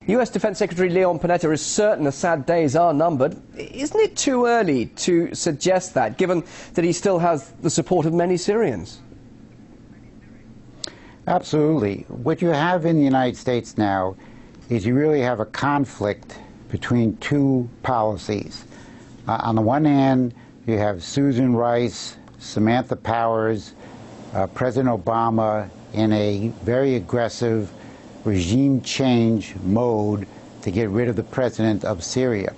US Defense Secretary Leon Panetta is certain Assad days are numbered. Isn't it too early to suggest that, given that he still has the support of many Syrians? Absolutely. What you have in the United States now is you really have a conflict between two policies. On the one hand, you have Susan Rice, Samantha Powers, President Obama in a very aggressive regime change mode to get rid of the president of Syria.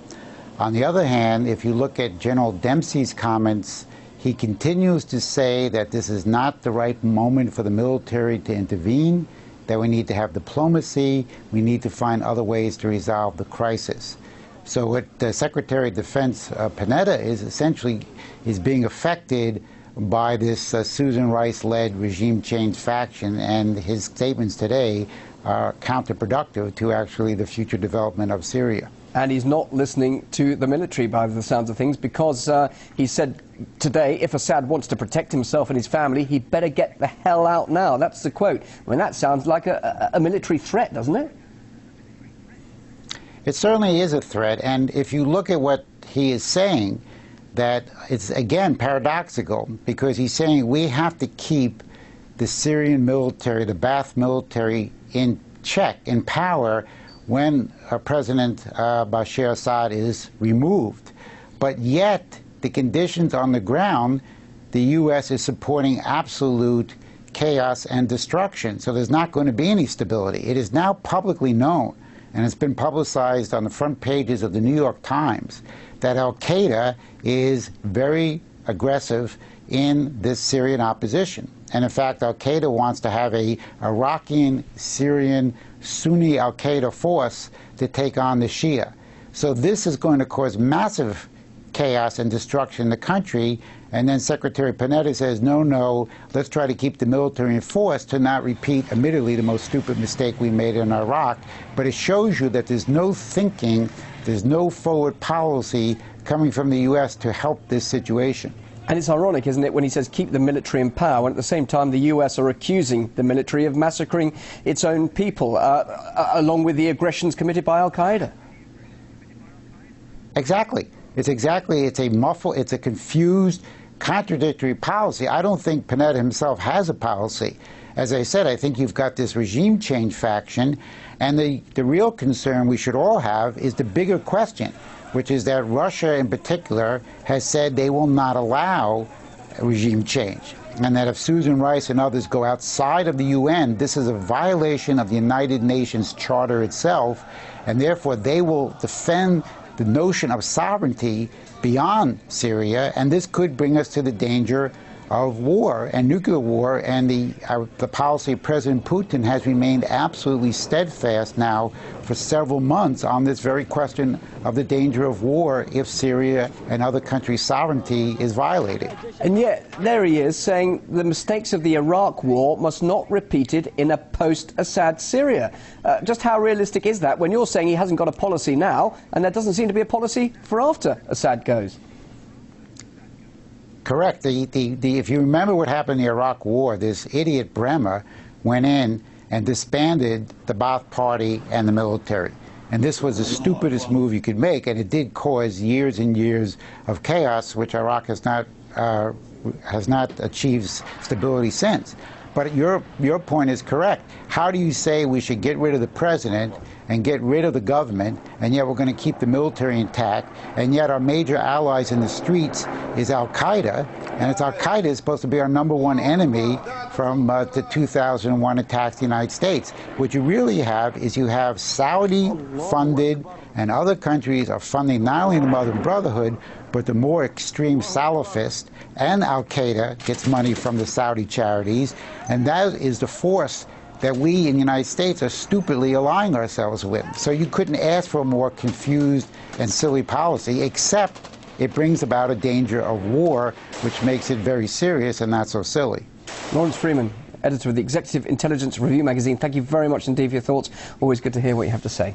On the other hand, if you look at General Dempsey's comments, he continues to say that this is not the right moment for the military to intervene, that we need to have diplomacy, we need to find other ways to resolve the crisis. So what the Secretary of Defense Panetta is essentially being affected by this Susan Rice-led regime change faction, and his statements today are counterproductive to actually the future development of Syria. And he's not listening to the military by the sounds of things, because he said today if Assad wants to protect himself and his family, he'd better get the hell out now. That's the quote. I mean, that sounds like a military threat, doesn't it? It certainly is a threat, and if you look at what he is saying, that it's again paradoxical, because he's saying we have to keep the Syrian military, the Ba'ath military, in check, in power, when President Bashar Assad is removed. But yet, the conditions on the ground, the U.S. is supporting absolute chaos and destruction. So there's not going to be any stability. It is now publicly known, and it's been publicized on the front pages of the New York Times, that Al-Qaeda is very aggressive in this Syrian opposition. And in fact, Al-Qaeda wants to have a Iraqi-Syrian Sunni Al-Qaeda force to take on the Shia. So this is going to cause massive chaos and destruction in the country. And then Secretary Panetta says, no, let's try to keep the military in force to not repeat, admittedly, the most stupid mistake we made in Iraq. But it shows you that there's no thinking, there's no forward policy coming from the U.S. to help this situation. And it's ironic, isn't it, when he says keep the military in power, when at the same time the US are accusing the military of massacring its own people, along with the aggressions committed by Al-Qaeda. Exactly. It's a confused, contradictory policy. I don't think Panetta himself has a policy. As I said, I think you've got this regime change faction, and the real concern we should all have is the bigger question, which is that Russia in particular has said they will not allow regime change, and that if Susan Rice and others go outside of the UN, this is a violation of the United Nations Charter itself, and therefore they will defend the notion of sovereignty beyond Syria, and this could bring us to the danger of war and nuclear war, and the policy of President Putin has remained absolutely steadfast now for several months on this very question of the danger of war if Syria and other countries' sovereignty is violated. And yet, there he is saying the mistakes of the Iraq war must not be repeated in a post-Assad Syria. Just how realistic is that when you're saying he hasn't got a policy now, and there doesn't seem to be a policy for after Assad goes? Correct. If you remember what happened in the Iraq War, this idiot Bremer went in and disbanded the Ba'ath Party and the military. And this was the stupidest move you could make, and it did cause years and years of chaos, which Iraq has not achieved stability since. But your point is correct. How do you say we should get rid of the president and get rid of the government, and yet we're going to keep the military intact, and yet our major allies in the streets is Al-Qaeda, and it's Al-Qaeda is supposed to be our #1 enemy from the 2001 attacks in the United States. What you really have is you have Saudi-funded, and other countries are funding not only the Muslim Brotherhood, but the more extreme Salafist, and Al-Qaeda gets money from the Saudi charities, and that is the force that we in the United States are stupidly aligning ourselves with. So you couldn't ask for a more confused and silly policy, except it brings about a danger of war, which makes it very serious and not so silly. Lawrence Freeman, editor of the Executive Intelligence Review magazine, thank you very much indeed for your thoughts. Always good to hear what you have to say.